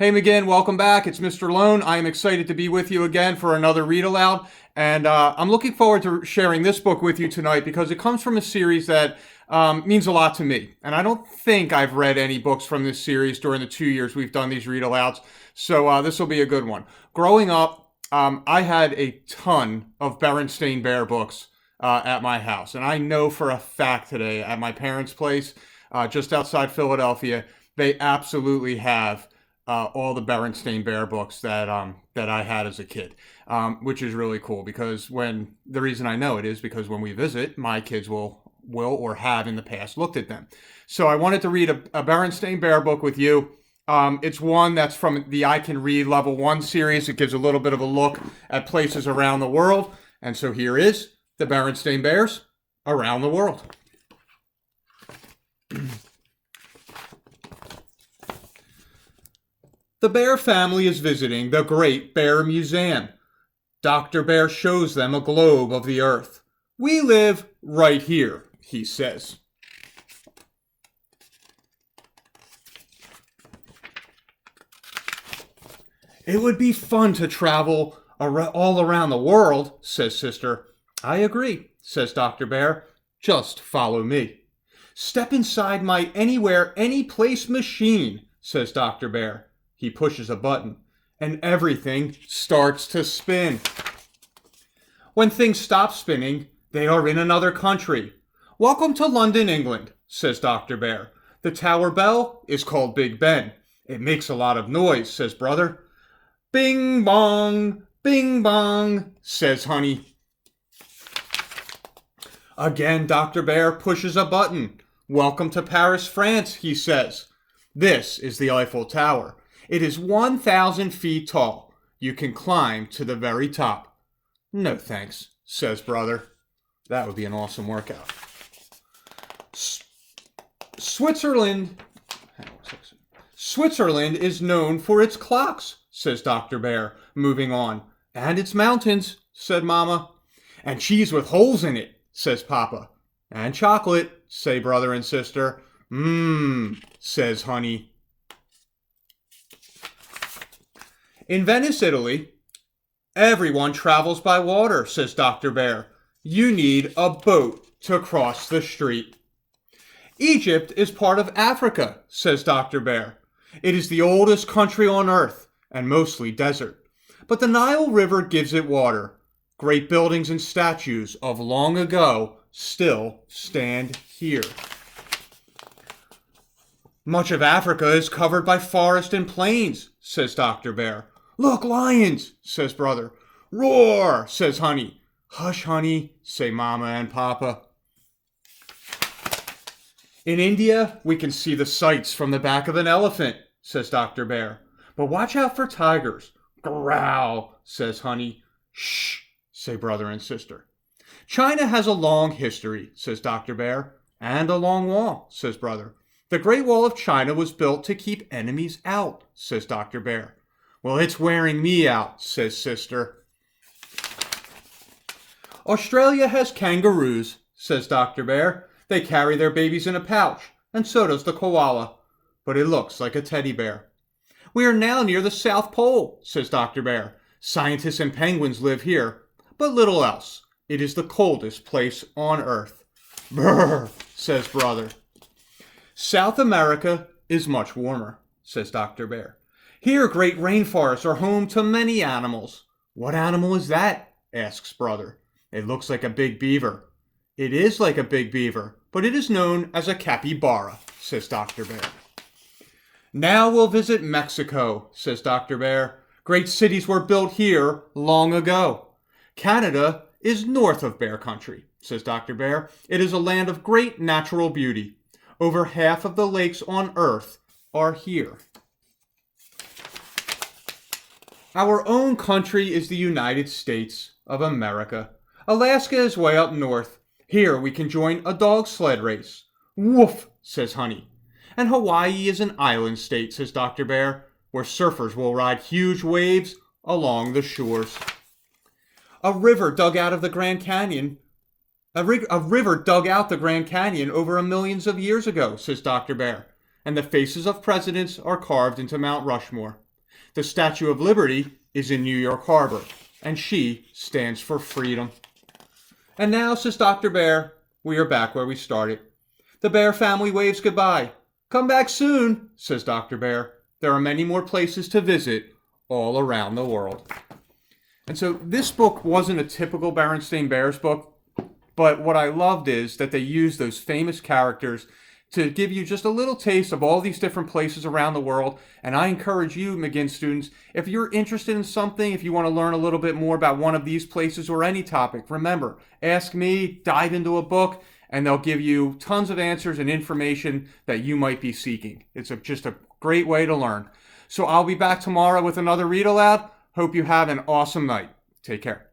Hey again, welcome back. It's Mr. Lohn. I am excited to be with you again for another read aloud. And I'm looking forward to sharing this book with you tonight because it comes from a series that means a lot to me. And I don't think I've read any books from this series during the 2 years we've done these read alouds. So this will be a good one. Growing up, I had a ton of Berenstain Bear books at my house. And I know for a fact today at my parents' place, just outside Philadelphia, they absolutely have all the Berenstain Bear books that I had as a kid, which is really cool because the reason I know it is because when we visit, my kids will or have in the past looked at them. So I wanted to read a Berenstain Bear book with you. It's one that's from the I Can Read Level 1 series. It gives a little bit of a look at places around the world. And so here is the Berenstain Bears Around the World. The Bear family is visiting the Great Bear Museum. Dr. Bear shows them a globe of the earth. We live right here, he says. It would be fun to travel all around the world, says Sister. I agree, says Dr. Bear. Just follow me. Step inside my anywhere, anyplace machine, says Dr. Bear. He pushes a button, and everything starts to spin. When things stop spinning, they are in another country. Welcome to London, England, says Dr. Bear. The tower bell is called Big Ben. It makes a lot of noise, says Brother. Bing bong, says Honey. Again, Dr. Bear pushes a button. Welcome to Paris, France, he says. This is the Eiffel Tower. It is 1,000 feet tall. You can climb to the very top. No thanks, says Brother. That would be an awesome workout. Switzerland is known for its clocks, says Dr. Bear, moving on. And its mountains, said Mama. And cheese with holes in it, says Papa. And chocolate, say Brother and Sister. Says Honey. In Venice, Italy, everyone travels by water, says Dr. Bear. You need a boat to cross the street. Egypt is part of Africa, says Dr. Bear. It is the oldest country on earth and mostly desert. But the Nile River gives it water. Great buildings and statues of long ago still stand here. Much of Africa is covered by forest and plains, says Dr. Bear. Look, lions, says Brother. Roar, says Honey. Hush, Honey, say Mama and Papa. In India, we can see the sights from the back of an elephant, says Dr. Bear. But watch out for tigers. Growl, says Honey. Shh, say Brother and Sister. China has a long history, says Dr. Bear. And a long wall, says Brother. The Great Wall of China was built to keep enemies out, says Dr. Bear. Well, it's wearing me out, says Sister. Australia has kangaroos, says Dr. Bear. They carry their babies in a pouch, and so does the koala. But it looks like a teddy bear. We are now near the South Pole, says Dr. Bear. Scientists and penguins live here, but little else. It is the coldest place on Earth. Brr, says Brother. South America is much warmer, says Dr. Bear. Here, great rainforests are home to many animals. What animal is that? Asks Brother. It looks like a big beaver. It is like a big beaver, but it is known as a capybara, says Dr. Bear. Now we'll visit Mexico, says Dr. Bear. Great cities were built here long ago. Canada is north of Bear Country, says Dr. Bear. It is a land of great natural beauty. Over half of the lakes on Earth are here. Our own country is the United States of America. Alaska is way up north. Here we can join a dog sled race. Woof, says Honey. And Hawaii is an island state, says Dr. Bear, where surfers will ride huge waves along the shores. A river dug out the Grand Canyon over millions of years ago, says Dr. Bear, and the faces of presidents are carved into Mount Rushmore. The Statue of Liberty is in New York Harbor, and she stands for freedom. And now, says Dr. Bear, we are back where we started. The Bear family waves goodbye. Come back soon, says Dr. Bear. There are many more places to visit all around the world. And so this book wasn't a typical Berenstain Bears book, but what I loved is that they used those famous characters to give you just a little taste of all these different places around the world. And I encourage you, McGinn students, if you're interested in something, if you want to learn a little bit more about one of these places or any topic, remember, ask me, dive into a book, and they'll give you tons of answers and information that you might be seeking. It's just a great way to learn. So I'll be back tomorrow with another read aloud. Hope you have an awesome night. Take care.